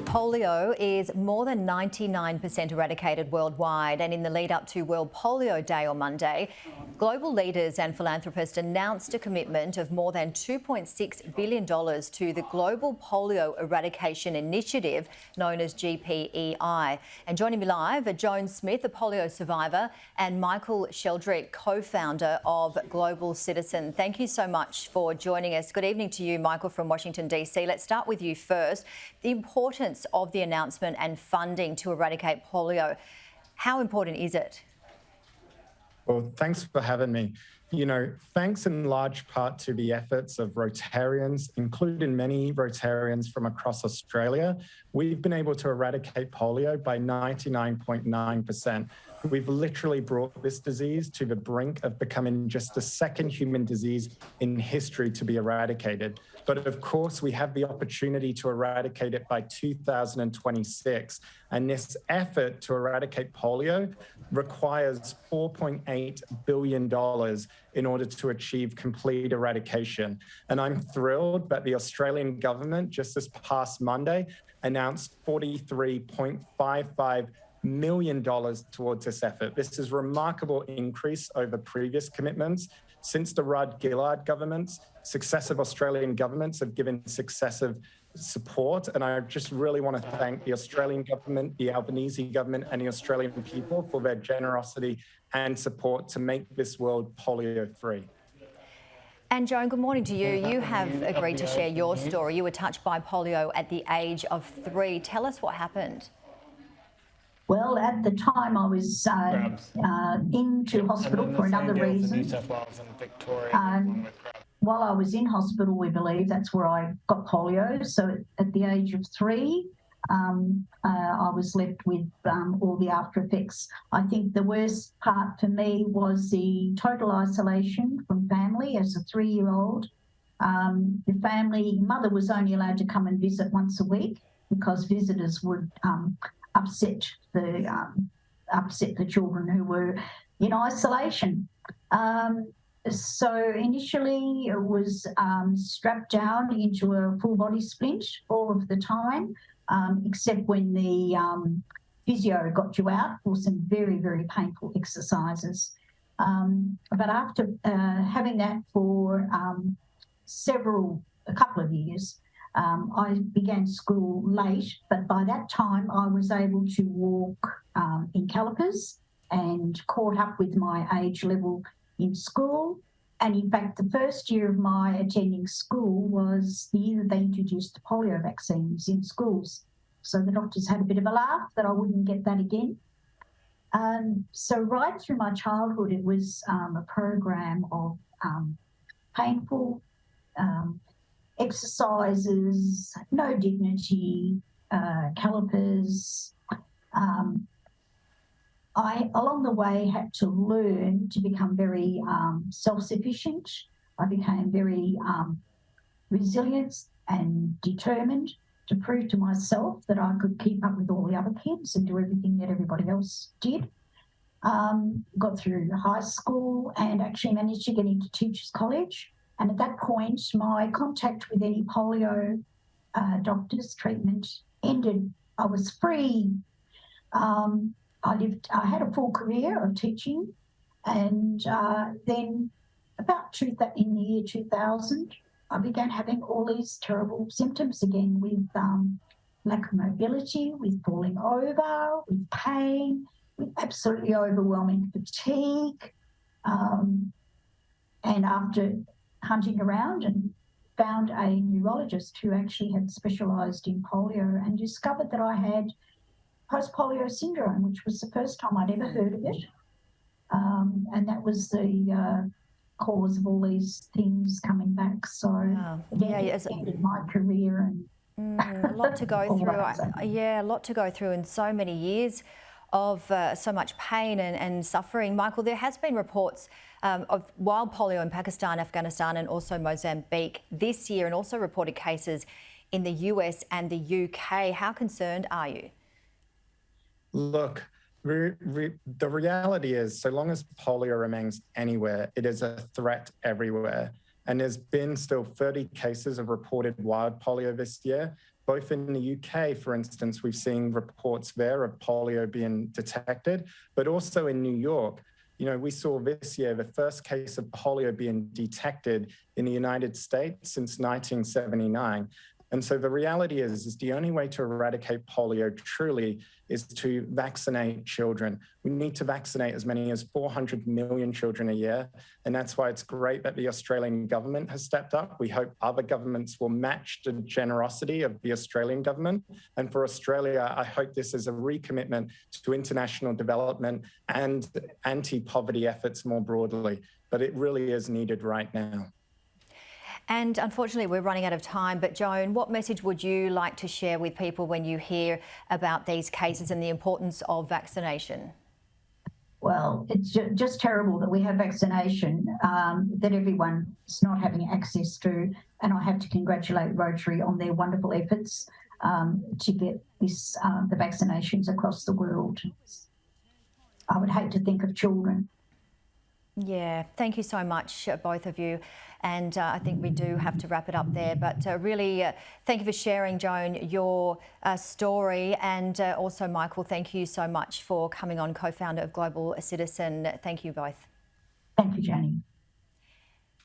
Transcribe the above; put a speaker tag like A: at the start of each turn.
A: Polio is more than 99% eradicated worldwide, and in the lead up to World Polio Day on Monday, global leaders and philanthropists announced a commitment of more than $2.6 billion to the Global Polio Eradication Initiative, known as GPEI. And joining me live are Joans Smith, a polio survivor, and Michael Sheldrick, co-founder of Global Citizen. Thank you so much for joining us. Good evening to you, Michael, from Washington, DC. Let's start with you first. The importance of the announcement and funding to eradicate polio. How important is it?
B: Well, thanks for having me. Thanks in large part to the efforts of Rotarians, including many Rotarians from across Australia, we've been able to eradicate polio by 99.9%. We've literally brought this disease to the brink of becoming just the second human disease in history to be eradicated. But of course, we have the opportunity to eradicate it by 2026. And this effort to eradicate polio requires $4.8 billion in order to achieve complete eradication. And I'm thrilled that the Australian government just this past Monday announced $43.55 million towards this effort. This is a remarkable increase over previous commitments. Since the Rudd-Gillard governments, successive Australian governments have given successive support. And I just really want to thank the Australian government, the Albanese government, and the Australian people for their generosity and support to make this world polio-free.
A: And Joan, good morning to you. You have agreed to share your story. You were touched by polio at the age of 3. Tell us what happened.
C: Well, at the time I was into hospital for another reason. While I was in hospital, we believe that's where I got polio. So at the age of 3, I was left with all the after effects. I think the worst part for me was the total isolation from family as a 3-year-old. The mother was only allowed to come and visit once a week because visitors would upset the children who were in isolation. So initially it was strapped down into a full body splint all of the time, except when the physio got you out for some very, very painful exercises. But after having that for a couple of years, I began school late, but by that time I was able to walk in calipers and caught up with my age level in school. And in fact, the first year of my attending school was the year that they introduced the polio vaccines in schools. So the doctors had a bit of a laugh that I wouldn't get that again. So right through my childhood, it was a program of painful exercises, no dignity, calipers. I, along the way, had to learn to become very self-sufficient. I became very resilient and determined to prove to myself that I could keep up with all the other kids and do everything that everybody else did. Got through high school and actually managed to get into Teachers College. And at that point, my contact with any polio doctors treatment ended. I was free. I had a full career of teaching, and then in the year 2000, I began having all these terrible symptoms again with lack of mobility, with falling over, with pain, with absolutely overwhelming fatigue. And after hunting around and found a neurologist who actually had specialised in polio and discovered that I had post-polio syndrome, which was the first time I'd ever heard of it. And that was the cause of all these things coming back. So it ended my career and
A: a lot to go through. A lot to go through in so many years of so much pain and suffering. Michael, there has been reports of wild polio in Pakistan, Afghanistan and also Mozambique this year, and also reported cases in the US and the UK. How concerned are you?
B: Look, the reality is, so long as polio remains anywhere, it is a threat everywhere. And there's been still 30 cases of reported wild polio this year. Both in the UK, for instance, we've seen reports there of polio being detected, but also in New York. We saw this year the first case of polio being detected in the United States since 1979. And so the reality is the only way to eradicate polio truly is to vaccinate children. We need to vaccinate as many as 400 million children a year. And that's why it's great that the Australian government has stepped up. We hope other governments will match the generosity of the Australian government. And for Australia, I hope this is a recommitment to international development and anti-poverty efforts more broadly. But it really is needed right now.
A: And unfortunately, we're running out of time. But Joan, what message would you like to share with people when you hear about these cases and the importance of vaccination?
C: Well, it's just terrible that we have vaccination that everyone is not having access to. And I have to congratulate Rotary on their wonderful efforts to get this the vaccinations across the world. I would hate to think of children.
A: Yeah, thank you so much, both of you. And I think we do have to wrap it up there. But really, thank you for sharing, Joan, your story. And also, Michael, thank you so much for coming on, co-founder of Global Citizen. Thank you both.
C: Thank you, Jenny.